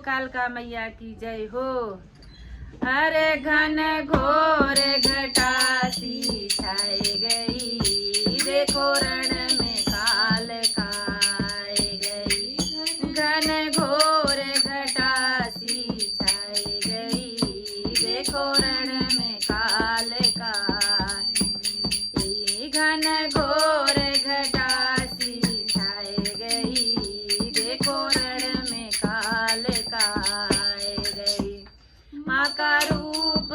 कालका मैया की जय हो। अरे घन घोर घटासी छाई गई, देखो रण में काल खाए गई। घन घोर घटासी छाई गई, देखो रण में काल खाए। घन घोर घटासी छाई गई, देखो रण में काल खाए गई। माँ का रूप